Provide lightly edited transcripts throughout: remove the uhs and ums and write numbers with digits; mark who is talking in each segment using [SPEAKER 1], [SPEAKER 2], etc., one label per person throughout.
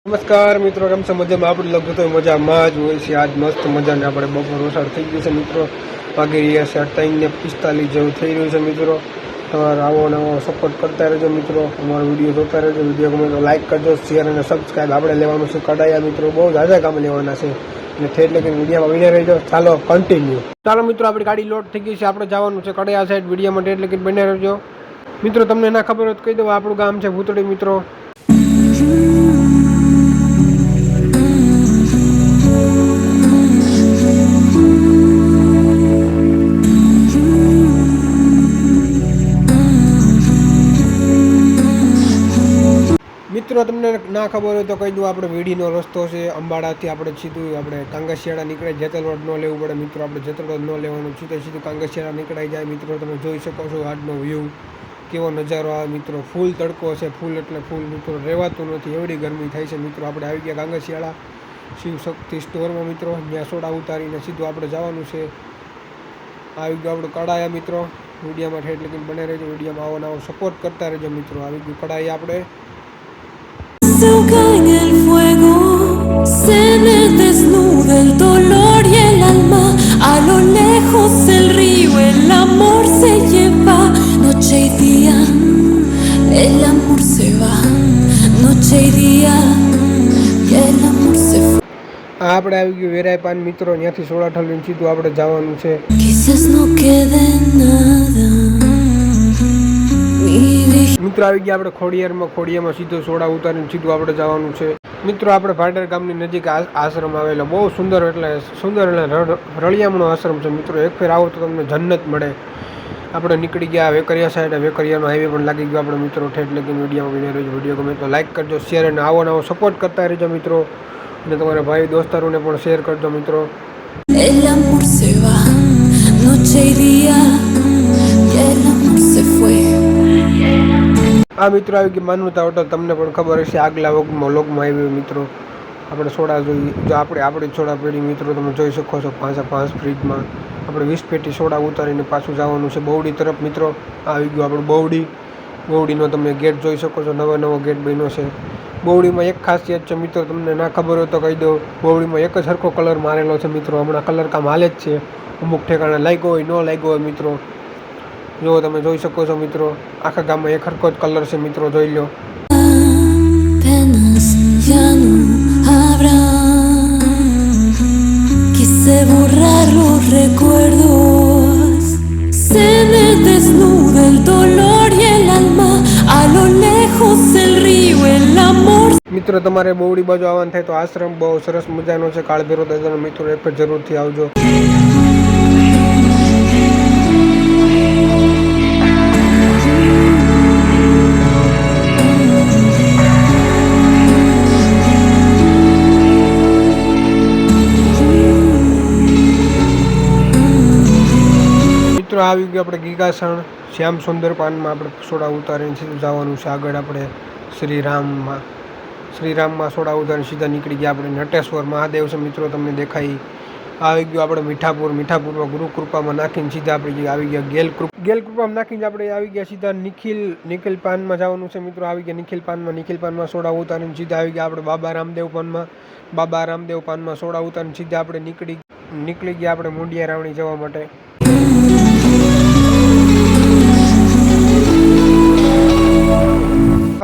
[SPEAKER 1] નમસ્કાર મિત્રો, કેમ છો? મજામાં? આપણે લગભગ તો મજામાં જ હોય છે. આજ મસ્ત મજાને આપણે બપોર વસાડ થઈ ગયું છે મિત્રો. વાગી રહ્યા છે 3:45 જેવું થઈ રહ્યું છે મિત્રો. તમારે આવો નવો સપોર્ટ કરતા રહેજો મિત્રો. અમારો વિડીયો જોતા રહેજો. વિડીયો ગમે તો લાઇક કરજો, શેર અને સબસ્ક્રાઈબ. આપણે લેવાનું છે કડાયા મિત્રો, બહુ ઝાઝા કામ લેવાના છે અને ઠેર લગી વિડીયોમાં વિને રહેજો. ચાલો કન્ટિન્યુ. ચાલો મિત્રો, આપણી ગાડી લોડ થઈ ગઈ છે. આપણે જવાનું છે કડાયા સાઈડ. વિડીયોમાં ઠેર લગી બને રહેજો મિત્રો. તમને ના ખબર હોય તો કહી દઉં, આપણું ગામ છે ભૂતળી મિત્રો. મિત્રો તમને ના ખબર હોય તો કહી દઉં, આપણે વીડીનો રસ્તો છે અંબાડાથી. આપણે સીધું આપણે કાંગસિયાળા નીકળે, જેતલ રોડ ન લેવું પડે મિત્રો. આપણે જેતલ રોડ ન લેવાનું, સીધું કાંગસિયાળા નીકળાઈ જાય મિત્રો. તમે જોઈ શકો છો આજનો વ્યૂ, કેવો નજારો આવે મિત્રો. ફૂલ તડકો છે, ફૂલ એટલે ફૂલ મિત્રો. રહેવાતું નથી, એવડી ગરમી થાય છે મિત્રો. આપણે આવી ગયા કાંગસિયાળા શિવશક્તિ સ્ટોરમાં મિત્રો. ત્યાં સોડા ઉતારીને સીધું આપણે જવાનું છે. આવી ગયું આપણું કડાયા મિત્રો. વિડીયોમાં ઠેઠ લગીને બને રહેજો. વિડીયોમાં આવો નવો સપોર્ટ કરતા રહેજો મિત્રો. આવી ગયું કડાઈ આપણે.
[SPEAKER 2] En el fuego se me desnuda el dolor y el alma. A lo lejos el río, el amor se lleva. Noche y día, el amor se va. Noche y día, y el amor se fue.
[SPEAKER 1] આપણે આવી ગયું વેરાય પાન મિત્રો. ત્યાંથી soda ઠલવીને સીધું આપણે જવાનું છે.
[SPEAKER 2] Quizás no quede nada.
[SPEAKER 1] મિત્રો આવી ગયા આપણે ખોડિયારમાં સીધો સોડા ઉતારીને સીધું આપણે જવાનું છે મિત્રો. આપણે ભાડર ગામની નજીક આશ્રમ આવેલો, બહુ સુંદર એટલે રળિયામણો આશ્રમ છે મિત્રો. એક ફેર આવો તો તમને જન્નત મળે. આપણે નીકળી ગયા વેકરિયા સાઈડ. વેકરિયાનો હાઈવે પણ લાગી ગયો આપણે મિત્રો. ઠેઠ લગીને વિડીયોમાં વિડીયો રહેજો. વિડીયો ગમે તો લાઇક કરજો, શેર અને આવો નવો સપોર્ટ કરતા રહેજો મિત્રો. અને તમારા ભાઈ દોસ્તારોને પણ શેર કરજો મિત્રો.
[SPEAKER 2] El amor se va, noche y día, y el amor se fue.
[SPEAKER 1] આ મિત્રો આવી ગઈ માનવતા હોટલ. તમને પણ ખબર હશે, આગલા વ્લોગમાં આવ્યું મિત્રો. આપણે સોડા જોઈએ, જો આપણી સોડા પેઢી મિત્રો તમે જોઈ શકો છો. 5 ફ્રીજમાં આપણે 20 પેટી સોડા ઉતારીને પાછું જવાનું છે બહુડી તરફ મિત્રો. આવી ગયું આપણું બહુડીનો તમે ગેટ જોઈ શકો છો. નવો ગેટ બન્યો છે. બહુડીમાં એક ખાસિયત છે મિત્રો, તમને ના ખબર હોય તો કહી દઉં. બહુડીમાં એક જ સરખો કલર મારેલો છે મિત્રો. હમણાં કલર કામ હાલે જ છે. અમુક ઠેકાણે લાગ્યો હોય, ન લાગ્યો હોય મિત્રો. જો તમે જોઈ શકો છો મિત્રો, આખા ગામમાં એક હરખો જ કલર છે મિત્રો. જોઈ લો.
[SPEAKER 2] Penas ya no habrá. Quise borrar los recuerdos. Se me desnuda el dolor y el alma. A lo lejos el río, el amor.
[SPEAKER 1] મિત્રો તમારે બહુડી બાજુ આવવાનું થાય તો આશ્રમ બહુ સરસ મજાનો છે. કાળભેરો દાદાનો મિત્રો એક જરૂરથી આવજો. આવી ગયું આપણે ગીગાસણ શ્યામ સુંદર પાનમાં. આપણે સોડા ઉતારીને સીધું જવાનું છે આગળ. આપણે શ્રીરામમાં સોડા ઉતારીને સીધા નીકળી ગયા આપણે નટેશ્વર મહાદેવ છે મિત્રો, તમને દેખાય. આવી ગયું આપણે મીઠાપુરમાં ગુરુકૃપામાં નાખીને સીધા આપણે આવી ગયા ગેલકૃપામાં નાખીને આપણે આવી ગયા સીધા નિખિલ પાનમાં જવાનું છે મિત્રો. આવી ગયા નિખિલ પાનમાં સોડા ઉતારીને સીધા આવી ગયા આપણે બાબા રામદેવ પાનમાં સોડા ઉતારીને સીધા આપણે નીકળી ગયા આપણે મુંડિયા રાવણી જવા માટે.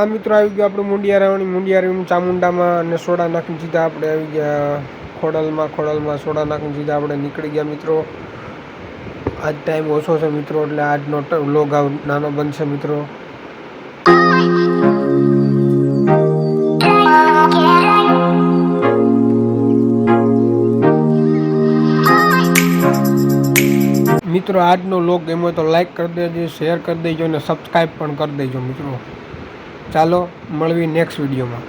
[SPEAKER 1] આ મિત્રો આવી ગયો આપણે મુંડિયા રાવણી ચામુંડામાં અને સોડા નાખીને સીધા આપણે આવી ગયા ખોડલમાં સોડા નાખીને સીધા આપણે નીકળી ગયા મિત્રો. આજ ટાઈમ ઓછો છે મિત્રો, એટલે આજનો વ્લોગ નાનો બનશે મિત્રો. મિત્રો આજનો વ્લોગ ગમ્યો હોય તો લાઈક કરી દેજો, શેર કરી દેજો અને સબસ્ક્રાઈબ પણ કરી દેજો મિત્રો. ચાલો મળવી નેક્સ્ટ વિડીયોમાં.